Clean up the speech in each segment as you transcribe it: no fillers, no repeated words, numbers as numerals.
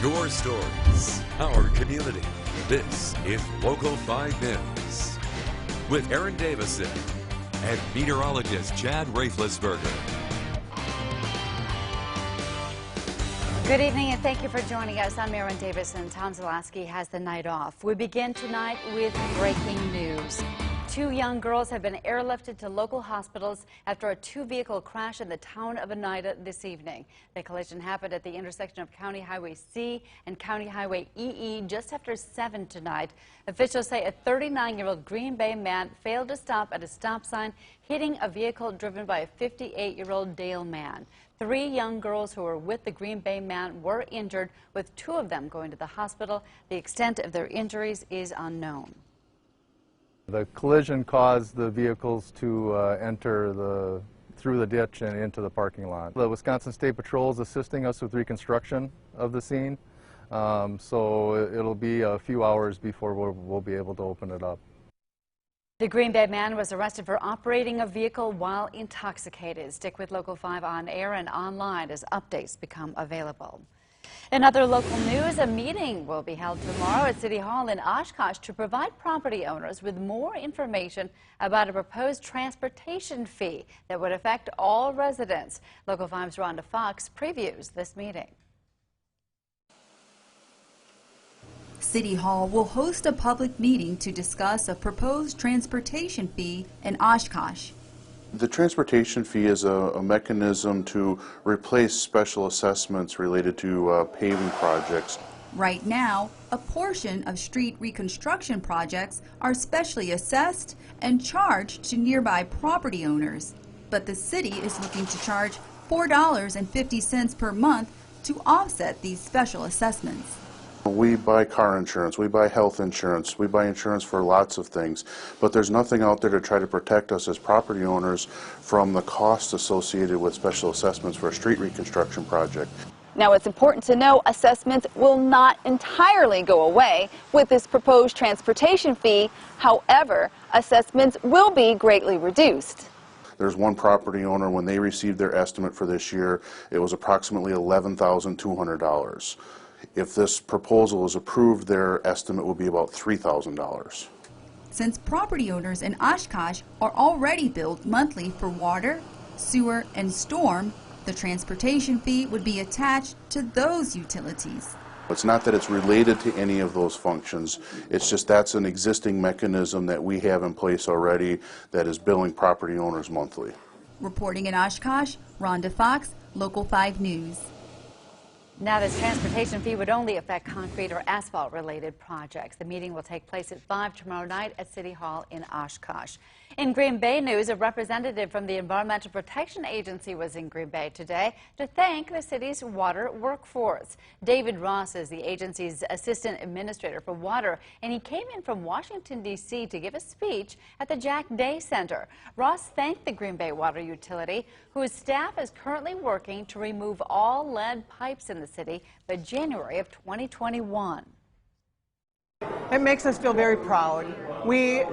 Your stories, our community. This is Local 5 News with Aaron Davison and meteorologist Chad Raeflisberger. Good evening and thank you for joining us. I'm Aaron Davison. Tom Zalaski has the night off. We begin tonight with breaking news. 2 young girls have been airlifted to local hospitals after a 2-vehicle crash in the town of Oneida this evening. The collision happened at the intersection of County Highway C and County Highway EE just after 7 tonight. Officials say a 39-year-old Green Bay man failed to stop at a stop sign, hitting a vehicle driven by a 58-year-old Dale man. 3 young girls who were with the Green Bay man were injured, with 2 of them going to the hospital. The extent of their injuries is unknown. The collision caused the vehicles to enter through the ditch and into the parking lot. The Wisconsin State Patrol is assisting us with reconstruction of the scene, so it'll be a few hours before we'll be able to open it up. The Green Bay man was arrested for operating a vehicle while intoxicated. Stick with Local 5 on air and online as updates become available. In other local news, a meeting will be held tomorrow at City Hall in Oshkosh to provide property owners with more information about a proposed transportation fee that would affect all residents. Local 5's Rhonda Fox previews this meeting. City Hall will host a public meeting to discuss a proposed transportation fee in Oshkosh. The transportation fee is a mechanism to replace special assessments related to paving projects. Right now, a portion of street reconstruction projects are specially assessed and charged to nearby property owners. But the city is looking to charge $4.50 per month to offset these special assessments. We buy car insurance, we buy health insurance, we buy insurance for lots of things, but there's nothing out there to try to protect us as property owners from the costs associated with special assessments for a street reconstruction project. Now, it's important to know assessments will not entirely go away with this proposed transportation fee. However, assessments will be greatly reduced. There's one property owner, when they received their estimate for this year, it was approximately $11,200. If this proposal is approved, their estimate will be about $3,000. Since property owners in Oshkosh are already billed monthly for water, sewer, and storm, the transportation fee would be attached to those utilities. It's not that it's related to any of those functions, it's just that's an existing mechanism that we have in place already that is billing property owners monthly. Reporting in Oshkosh, Rhonda Fox, Local 5 News. Now, this transportation fee would only affect concrete or asphalt-related projects. The meeting will take place at 5 tomorrow night at City Hall in Oshkosh. In Green Bay news, a representative from the Environmental Protection Agency was in Green Bay today to thank the city's water workforce. David Ross is the agency's assistant administrator for water, and he came in from Washington, D.C. to give a speech at the Jack Day Center. Ross thanked the Green Bay Water Utility, whose staff is currently working to remove all lead pipes in the city by January of 2021. It makes us feel very proud. We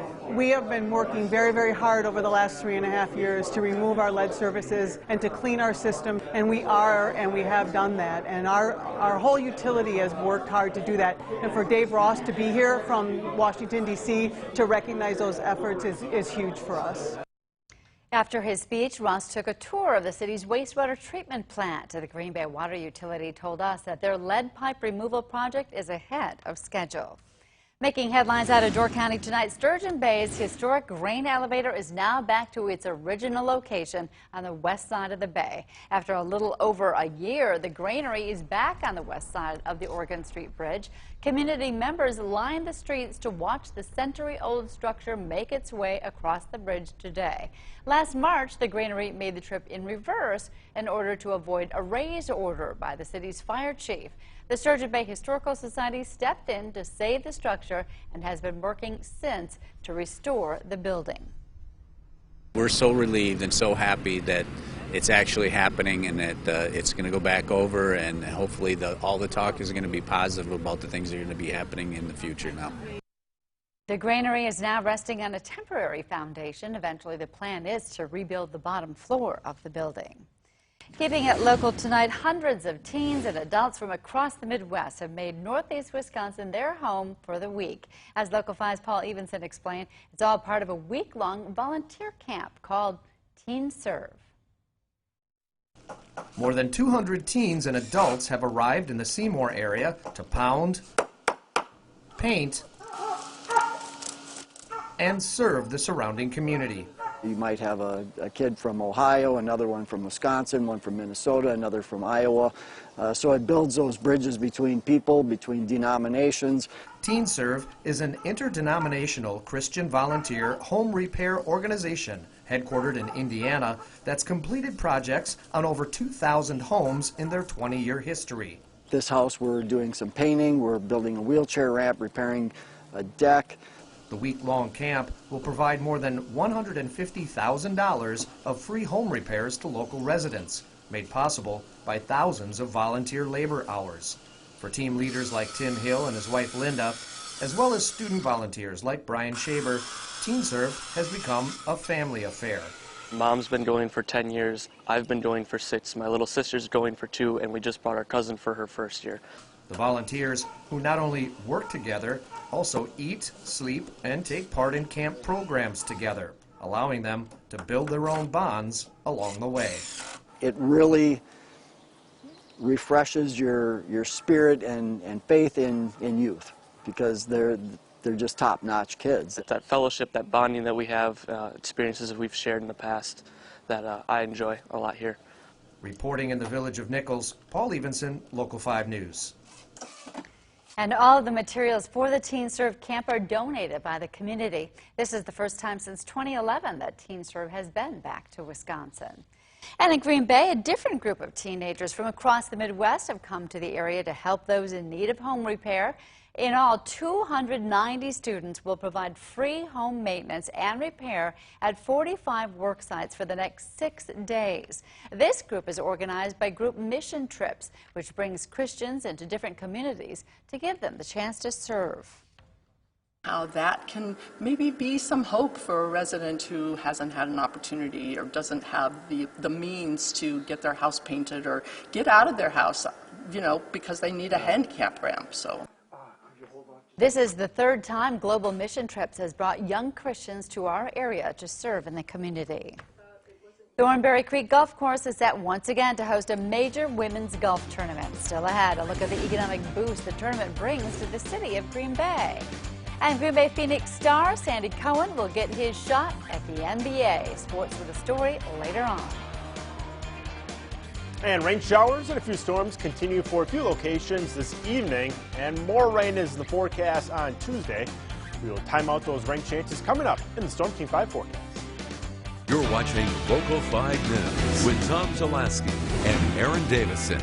have been working very, very hard over the last 3.5 years to remove our lead surfaces and to clean our system, and we have done that. And our whole utility has worked hard to do that. And for Dave Ross to be here from Washington, D.C. to recognize those efforts is huge for us. After his speech, Ross took a tour of the city's wastewater treatment plant. The Green Bay Water Utility told us that their lead pipe removal project is ahead of schedule. Making headlines out of Door County tonight, Sturgeon Bay's historic grain elevator is now back to its original location on the west side of the bay. After a little over a year, the granary is back on the west side of the Oregon Street Bridge. Community members lined the streets to watch the century-old structure make its way across the bridge today. Last March, the granary made the trip in reverse in order to avoid a raise order by the city's fire chief. The Sturgeon Bay Historical Society stepped in to save the structure and has been working since to restore the building. We're so relieved and so happy that it's actually happening and that it's going to go back over, and hopefully all the talk is going to be positive about the things that are going to be happening in the future now. The granary is now resting on a temporary foundation. Eventually, the plan is to rebuild the bottom floor of the building. Keeping it local tonight, hundreds of teens and adults from across the Midwest have made Northeast Wisconsin their home for the week. As Local 5's Paul Evenson explained, it's all part of a week-long volunteer camp called Teen Serve. More than 200 teens and adults have arrived in the Seymour area to pound, paint, and serve the surrounding community. You might have a kid from Ohio, another one from Wisconsin, one from Minnesota, another from Iowa. So it builds those bridges between people, between denominations. Teen Serve is an interdenominational Christian volunteer home repair organization headquartered in Indiana that's completed projects on over 2,000 homes in their 20-year history. This house, we're doing some painting, we're building a wheelchair ramp, repairing a deck. The week-long camp will provide more than $150,000 of free home repairs to local residents, made possible by thousands of volunteer labor hours. For team leaders like Tim Hill and his wife Linda, as well as student volunteers like Brian Shaber, Teen Serve has become a family affair. Mom's been going for 10 years, I've been going for 6, my little sister's going for 2, and we just brought our cousin for her first year. The volunteers, who not only work together, also eat, sleep, and take part in camp programs together, allowing them to build their own bonds along the way. It really refreshes your spirit and faith in youth, because they're just top-notch kids. It's that fellowship, that bonding that we have, experiences that we've shared in the past that I enjoy a lot here. Reporting in the village of Nichols, Paul Evenson, Local 5 News. And all of the materials for the Teen Serve camp are donated by the community. This is the first time since 2011 that Teen Serve has been back to Wisconsin. And in Green Bay, a different group of teenagers from across the Midwest have come to the area to help those in need of home repair. In all, 290 students will provide free home maintenance and repair at 45 work sites for the next 6 days. This group is organized by Group Mission Trips, which brings Christians into different communities to give them the chance to serve. How that can maybe be some hope for a resident who hasn't had an opportunity or doesn't have the means to get their house painted or get out of their house, you know, because they need a handicap ramp. So. This is the third time Global Mission Trips has brought young Christians to our area to serve in the community. Thornberry Creek Golf Course is set once again to host a major women's golf tournament. Still ahead, a look at the economic boost the tournament brings to the city of Green Bay. And Green Bay Phoenix star Sandy Cohen will get his shot at the NBA. Sports with a story later on. And rain showers and a few storms continue for a few locations this evening, and more rain is the forecast on Tuesday. We will time out those rain chances coming up in the Storm King 5 forecast. You're watching Local 5 News with Tom Zalaski and Aaron Davison.